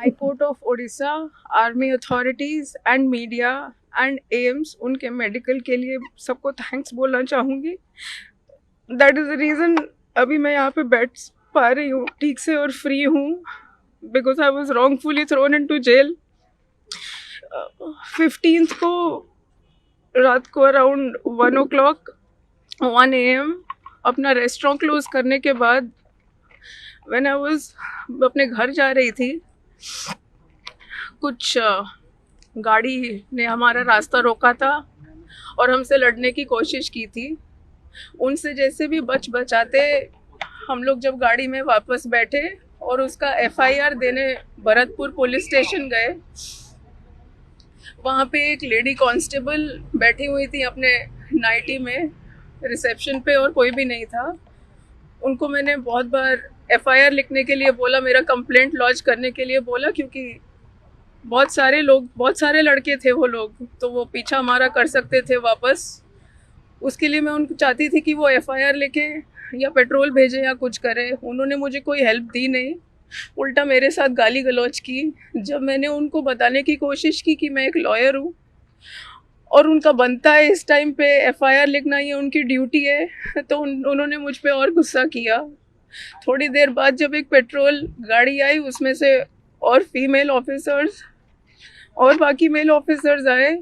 High court of Odisha, army authorities and media and AIIMS, उनके medical के लिए सबको थैंक्स बोलना चाहूँगी। दैट इज़ द रीज़न अभी मैं यहाँ पे बैठ पा रही हूँ ठीक से और फ्री हूँ, because I was wrongfully thrown into jail. 15th को रात को अराउंड 1 AM अपना रेस्टोरेंट क्लोज करने के बाद व्हेन आई वाज अपने घर जा रही थी, कुछ गाड़ी ने हमारा रास्ता रोका था और हमसे लड़ने की कोशिश की थी। उनसे जैसे भी बचाते हम लोग जब गाड़ी में वापस बैठे और उसका FIR देने भरतपुर पुलिस स्टेशन गए, वहाँ पे एक लेडी कांस्टेबल बैठी हुई थी अपने नाइटी में रिसेप्शन पे और कोई भी नहीं था। उनको मैंने बहुत बार FIR लिखने के लिए बोला, मेरा कंप्लेंट लॉन्च करने के लिए बोला, क्योंकि बहुत सारे लड़के थे वो लोग, तो वो पीछा हमारा कर सकते थे वापस। उसके लिए मैं उनको चाहती थी कि वो FIR लिखे या पेट्रोल भेजे या कुछ करे। उन्होंने मुझे कोई हेल्प दी नहीं, उल्टा मेरे साथ गाली गलौज की। जब मैंने उनको बताने की कोशिश की कि मैं एक लॉयर हूँ और उनका बनता है इस टाइम पे FIR लिखना, ये उनकी ड्यूटी है, तो उन्होंने मुझ पे और गुस्सा किया। थोड़ी देर बाद जब एक पेट्रोल गाड़ी आई, उसमें से और फीमेल ऑफिसर्स और बाकी मेल ऑफिसर्स आए।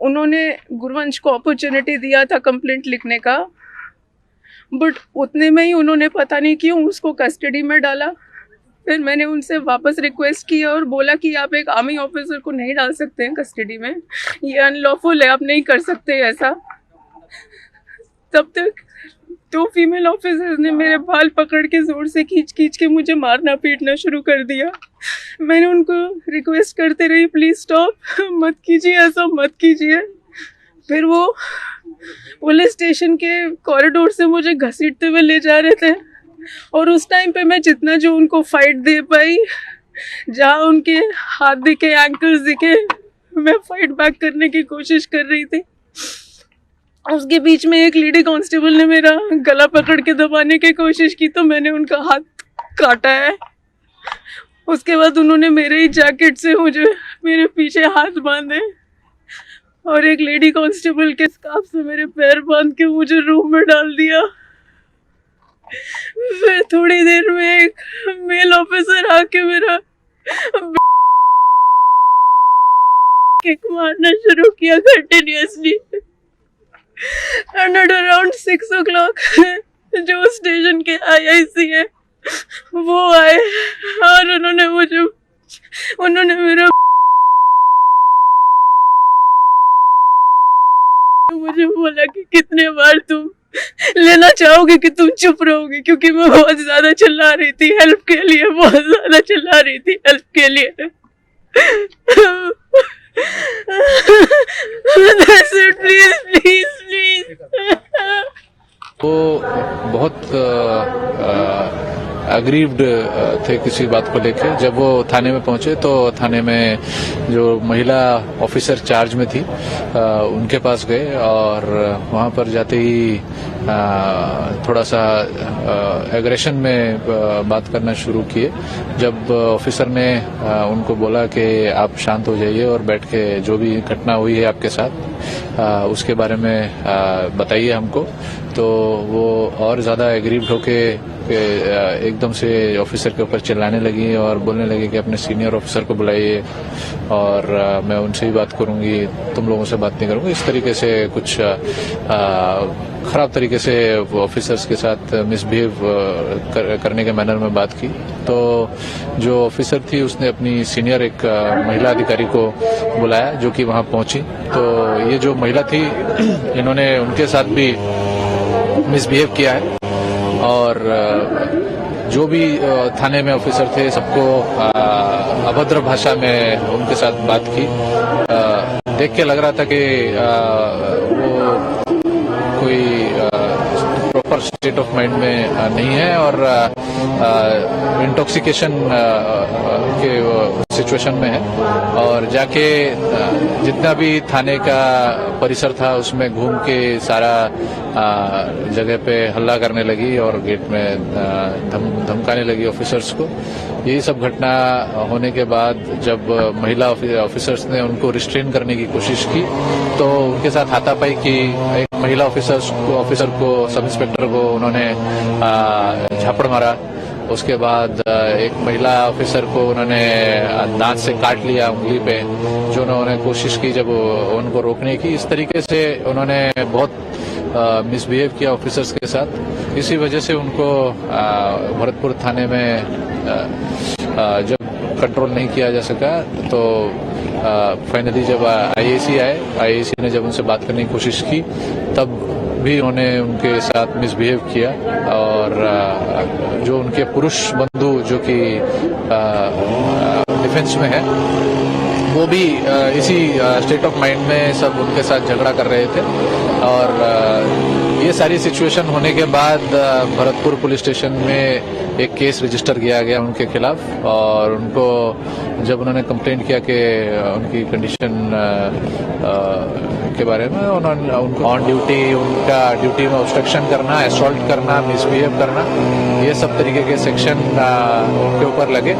उन्होंने गुरवंश को अपॉर्चुनिटी दिया था कंप्लेंट लिखने का, बट उतने में ही उन्होंने पता नहीं क्यों उसको कस्टडी में डाला। फिर मैंने उनसे वापस रिक्वेस्ट किया और बोला कि आप एक आर्मी ऑफिसर को नहीं डाल सकते हैं कस्टडी में, ये अनलॉफुल है, आप नहीं कर सकते ऐसा। तब तक 2 फीमेल ऑफिसर्स ने मेरे बाल पकड़ के जोर से खींच के मुझे मारना पीटना शुरू कर दिया। मैंने उनको रिक्वेस्ट करते रही, प्लीज़ स्टॉप, मत कीजिए, ऐसा मत कीजिए। फिर वो पुलिस स्टेशन के कॉरिडोर से मुझे घसीटते हुए ले जा रहे थे और उस टाइम पे मैं जितना जो उनको फाइट दे पाई, जहाँ उनके हाथ दिखे, एंकल्स दिखे, मैं फाइट बैक करने की कोशिश कर रही थी। उसके बीच में एक लेडी कांस्टेबल ने मेरा गला पकड़ के दबाने की कोशिश की, तो मैंने उनका हाथ काटा है। उसके बाद उन्होंने मेरे ही जैकेट से मुझे मेरे पीछे हाथ बांधे और एक लेडी कांस्टेबल के स्कार्फ से मेरे पैर बांध के मुझे रूम में डाल दिया। फिर थोड़ी देर में एक मेल ऑफिसर आके मेरा किक मारना शुरू किया continuously. And at around 6 o'clock जो स्टेशन के IIC है वो आए और उन्होंने मेरा मुझे बोला कि कितने बार तुम लेना चाहोगे कि तुम चुप रहोगे, क्योंकि मैं बहुत ज्यादा चिल्ला रही थी हेल्प के लिए, बहुत ज्यादा चिल्ला रही थी हेल्प के लिए। Please please please. वो बहुत अग्रीव्ड थे किसी बात को लेके। जब वो थाने में पहुंचे तो थाने में जो महिला ऑफिसर चार्ज में थी उनके पास गए और वहां पर जाते ही थोड़ा सा एग्रेशन में बात करना शुरू किए। जब ऑफिसर ने उनको बोला कि आप शांत हो जाइए और बैठ के जो भी घटना हुई है आपके साथ उसके बारे में बताइए हमको, तो वो और ज्यादा एग्रीव्ड होके एकदम से ऑफिसर के ऊपर चिल्लाने लगी और बोलने लगी कि अपने सीनियर ऑफिसर को बुलाइए और मैं उनसे ही बात करूंगी, तुम लोगों से बात नहीं करूंगी। इस तरीके से कुछ खराब तरीके से ऑफिसर्स के साथ मिसबिहेव करने के मैनर में बात की। तो जो ऑफिसर थी उसने अपनी सीनियर एक महिला अधिकारी को बुलाया जो कि वहां पहुंची। तो ये जो महिला थी इन्होंने उनके साथ भी मिसबिहेव किया है और जो भी थाने में ऑफिसर थे सबको अभद्र भाषा में उनके साथ बात की। देख के लग रहा था कि वो कोई proper proper state of mind में नहीं है और इंटॉक्सिकेशन के सिचुएशन में है और जाके जितना भी थाने का परिसर था उसमें घूम के सारा जगह पे हल्ला करने लगी और गेट में धमकाने लगी ऑफिसर्स को। यही सब घटना होने के बाद जब महिला ऑफिसर्स ने उनको रिस्ट्रेन करने की कोशिश की तो उनके साथ हाथापाई की। एक महिला ऑफिसर को सब इंस्पेक्टर को उन्होंने झापड़ मारा। उसके बाद एक महिला ऑफिसर को उन्होंने दांत से काट लिया उंगली पे, जो उन्होंने कोशिश की जब उनको रोकने की। इस तरीके से उन्होंने बहुत मिसबिहेव किया ऑफिसर्स के साथ। इसी वजह से उनको भरतपुर थाने में जब कंट्रोल नहीं किया जा सका तो फाइनली जब आईएसी आए, आईएसी ने जब उनसे बात करने की कोशिश की तब भी उन्होंने उनके साथ मिसबिहेव किया और जो उनके पुरुष बंधु जो कि डिफेंस में है वो भी इसी स्टेट ऑफ माइंड में सब उनके साथ झगड़ा कर रहे थे। और ये सारी सिचुएशन होने के बाद भरतपुर पुलिस स्टेशन में एक केस रजिस्टर किया गया उनके खिलाफ और उनको जब उन्होंने कंप्लेंट किया कि उनकी कंडीशन के बारे में, उन्होंने उनको ऑन ड्यूटी उनका ड्यूटी में ऑब्स्ट्रक्शन करना, असॉल्ट करना, मिसबिहेव करना, ये सब तरीके के सेक्शन उनके ऊपर लगे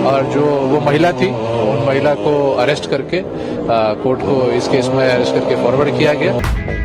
और जो वो महिला थी उन महिला को अरेस्ट करके कोर्ट को इस केस में अरेस्ट करके फॉरवर्ड किया गया।